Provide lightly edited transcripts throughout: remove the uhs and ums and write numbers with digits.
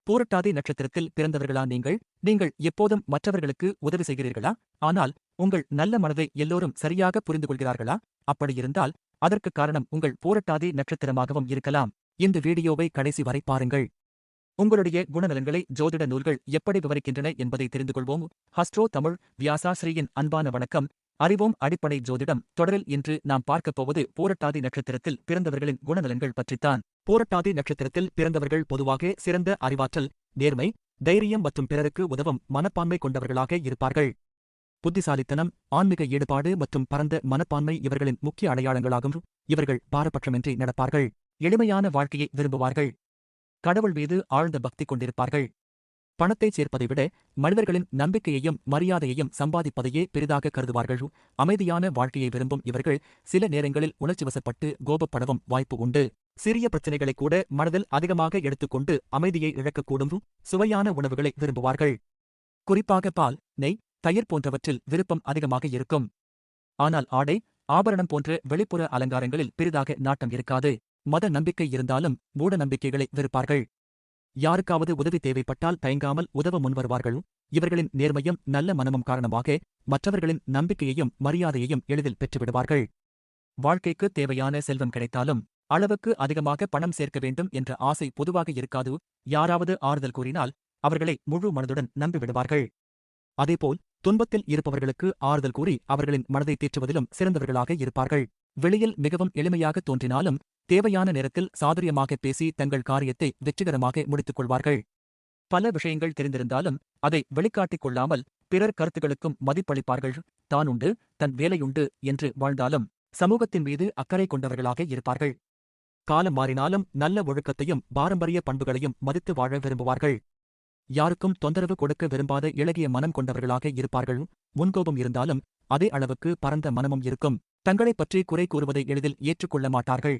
பூரட்டாதி நட்சத்திரத்தில் பிறந்தவர்களா நீங்கள்? நீங்கள் எப்போதும் மற்றவர்களுக்கு உதவி செய்கிறீர்களா? ஆனால் உங்கள் நல்ல மனதை எல்லோரும் சரியாக புரிந்து கொள்கிறார்களா? அப்படியிருந்தால் அதற்கு காரணம் உங்கள் பூரட்டாதி நட்சத்திரமாகவும் இருக்கலாம். இந்த வீடியோவை கடைசி வரை பாருங்கள். உங்களுடைய குணநலன்களை ஜோதிட நூல்கள் எப்படி விவரிக்கின்றன என்பதை தெரிந்து கொள்வோம். ஹஸ்ட்ரோ தமிழ் வியாசாஸ்ரீயின் அன்பான வணக்கம். அறிவோம் அடிப்படை ஜோதிடம் தொடரில் இன்று நாம் பார்க்கப் போவது பூரட்டாதி நட்சத்திரத்தில் பிறந்தவர்களின் குணநலன்கள் பற்றித்தான். பூரட்டாதி நட்சத்திரத்தில் பிறந்தவர்கள் பொதுவாக சிறந்த அறிவாற்றல், நேர்மை, தைரியம் மற்றும் பிறருக்கு உதவும் மனப்பான்மை கொண்டவர்களாக இருப்பார்கள். புத்திசாலித்தனம், ஆன்மீக ஈடுபாடு மற்றும் பரந்த மனப்பான்மை இவர்களின் முக்கிய அடையாளங்களாகும். இவர்கள் பாரபட்சமின்றி நடப்பார்கள். எளிமையான வாழ்க்கையை விரும்புவார்கள். கடவுள் மீது ஆழ்ந்த பக்தி கொண்டிருப்பார்கள். பணத்தை சேர்ப்பதை விட மனிதர்களின் நம்பிக்கையையும் மரியாதையையும் சம்பாதிப்பதையே பெரிதாக கருதுவார்கள். அமைதியான வாழ்க்கையை விரும்பும் இவர்கள் சில நேரங்களில் உணர்ச்சிவசப்பட்டு கோபப்படவும் வாய்ப்பு உண்டு. சிறிய பிரச்சினைகளை கூட மனதில் அதிகமாக எடுத்துக்கொண்டு அமைதியை இழக்கக்கூடும். சுவையான உணவுகளை விரும்புவார்கள். குறிப்பாக பால், நெய், தயிர் போன்றவற்றில் விருப்பம் அதிகமாக இருக்கும். ஆனால் ஆடை, ஆபரணம் போன்ற வெளிப்புற அலங்காரங்களில் பெரிதாக நாட்டம் இருக்காது. மத நம்பிக்கை இருந்தாலும் மூட நம்பிக்கைகளை வெறுப்பார்கள். யாருக்காவது உதவி தேவைப்பட்டால் தயங்காமல் உதவ முன்வருவார்கள். இவர்களின் நேர்மையும் நல்ல மனமும் காரணமாக மற்றவர்களின் நம்பிக்கையையும் மரியாதையையும் எளிதில் பெற்றுவிடுவார்கள். வாழ்க்கைக்கு தேவையான செல்வம் கிடைத்தாலும் அளவுக்கு அதிகமாக பணம் சேர்க்க வேண்டும் என்ற ஆசை பொதுவாக இருக்காது. யாராவது ஆறுதல் கூறினால் அவர்களை முழு மனதுடன் நம்பிவிடுவார்கள். அதேபோல் துன்பத்தில் இருப்பவர்களுக்கு ஆறுதல் கூறி அவர்களின் மனதை தேற்றுவதிலும் சிறந்தவர்களாக இருப்பார்கள். வெளியில் மிகவும் எளிமையாக தோன்றினாலும் தேவையான நேரத்தில் சாதுரியமாக பேசி தங்கள் காரியத்தை வெற்றிகரமாக முடித்துக் கொள்வார்கள். பல விஷயங்கள் தெரிந்திருந்தாலும் அதை வெளிக்காட்டிக் கொள்ளாமல் பிறர் கருத்துகளுக்கும் மதிப்பளிப்பார்கள். தானுண்டு, தன் வேலையுண்டு என்று வாழ்ந்தாலும் சமூகத்தின் மீது அக்கறை கொண்டவர்களாக இருப்பார்கள். காலம் மாறினாலும் நல்ல ஒழுக்கத்தையும் பாரம்பரிய பண்புகளையும் மதித்து வாழ விரும்புவார்கள். யாருக்கும் தொந்தரவு கொடுக்க விரும்பாத இளகிய மனம் கொண்டவர்களாக இருப்பார்கள். முன்கோபம் இருந்தாலும் அதே அளவுக்கு பரந்த மனமும் இருக்கும். தங்களைப் பற்றி குறை கூறுவதை எளிதில் ஏற்றுக்கொள்ள மாட்டார்கள்.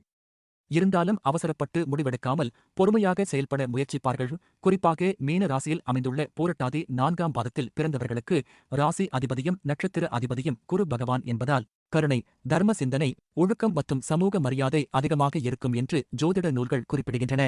இருந்தாலும் அவசரப்பட்டு முடிவெடுக்காமல் பொறுமையாக செயல்பட முயற்சிப்பார்கள். குறிப்பாக மீன ராசியில் அமைந்துள்ள பூரட்டாதி 4ஆம் பாதத்தில் பிறந்தவர்களுக்கு ராசி அதிபதியும் நட்சத்திர அதிபதியும் குரு பகவான் என்பதால் கருணை, தர்ம சிந்தனை, ஒழுக்கம் மற்றும் சமூக மரியாதை அதிகமாக இருக்கும் என்று ஜோதிட நூல்கள் குறிப்பிடுகின்றன.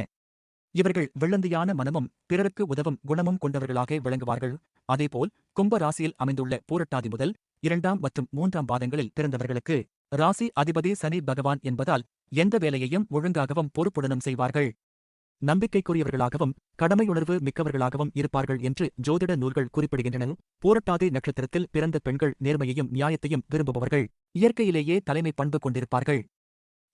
இவர்கள் வெள்ளந்தியான மனமும் பிறருக்கு உதவும் குணமும் கொண்டவர்களாக விளங்குவார்கள். அதேபோல் கும்ப ராசியில் அமைந்துள்ள பூரட்டாதி முதல் 2ஆம் மற்றும் 3ஆம் பாதங்களில் பிறந்தவர்களுக்கு ராசி அதிபதி சனி பகவான் என்பதால் எந்த வேலையையும் ஒழுங்காகவும் பொறுப்புடனும் செய்வார்கள். நம்பிக்கைக்குரியவர்களாகவும் கடமையுணர்வு மிக்கவர்களாகவும் இருப்பார்கள் என்று ஜோதிட நூல்கள் குறிப்பிடுகின்றன. பூரட்டாதி நட்சத்திரத்தில் பிறந்த பெண்கள் நேர்மையையும் நியாயத்தையும் விரும்புபவர்கள். இயற்கையிலேயே தலைமை பண்பு கொண்டிருப்பார்கள்.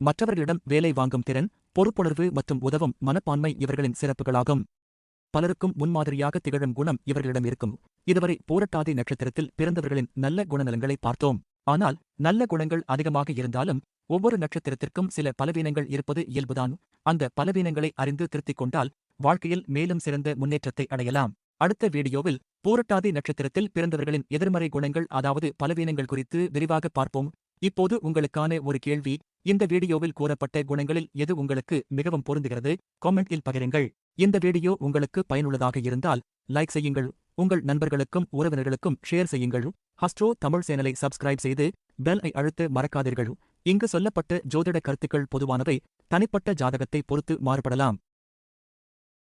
மற்றவர்களிடம் வேலை வாங்கும் திறன், பொறுப்புணர்வு மற்றும் உதவும் மனப்பான்மை இவர்களின் சிறப்புகளாகும். பலருக்கும் முன்மாதிரியாக திகழும் குணம் இவர்களிடம் இருக்கும். இதுவரை பூரட்டாதி நட்சத்திரத்தில் பிறந்தவர்களின் நல்ல குணநலன்களை பார்த்தோம். ஆனால் நல்ல குணங்கள் அதிகமாக இருந்தாலும் ஒவ்வொரு நட்சத்திரத்திற்கும் சில பலவீனங்கள் இருப்பது இயல்புதான். அந்த பலவீனங்களை அறிந்து திருத்திக் கொண்டால் வாழ்க்கையில் மேலும் சிறந்த முன்னேற்றத்தை அடையலாம். அடுத்த வீடியோவில் பூரட்டாதி நட்சத்திரத்தில் பிறந்தவர்களின் எதிர்மறை குணங்கள் அதாவது பலவீனங்கள் குறித்து விரிவாக பார்ப்போம். இப்போது உங்களுக்கான ஒரு கேள்வி. இந்த வீடியோவில் கூறப்பட்ட குணங்களில் எது உங்களுக்கு மிகவும் பொருந்துகிறது? காமெண்டில் பகிருங்கள். இந்த வீடியோ உங்களுக்கு பயனுள்ளதாக இருந்தால் லைக் செய்யுங்கள். உங்கள் நண்பர்களுக்கும் உறவினர்களுக்கும் ஷேர் செய்யுங்கள். ஹஸ்ட்ரோ தமிழ் சேனலை சப்ஸ்கிரைப் செய்து பெல் ஐ அழுத்த மறக்காதீர்கள். இங்கு சொல்லப்பட்ட ஜோதிட கருத்துக்கள் பொதுவானவை. தனிப்பட்ட ஜாதகத்தை பொறுத்து மாறுபடலாம்.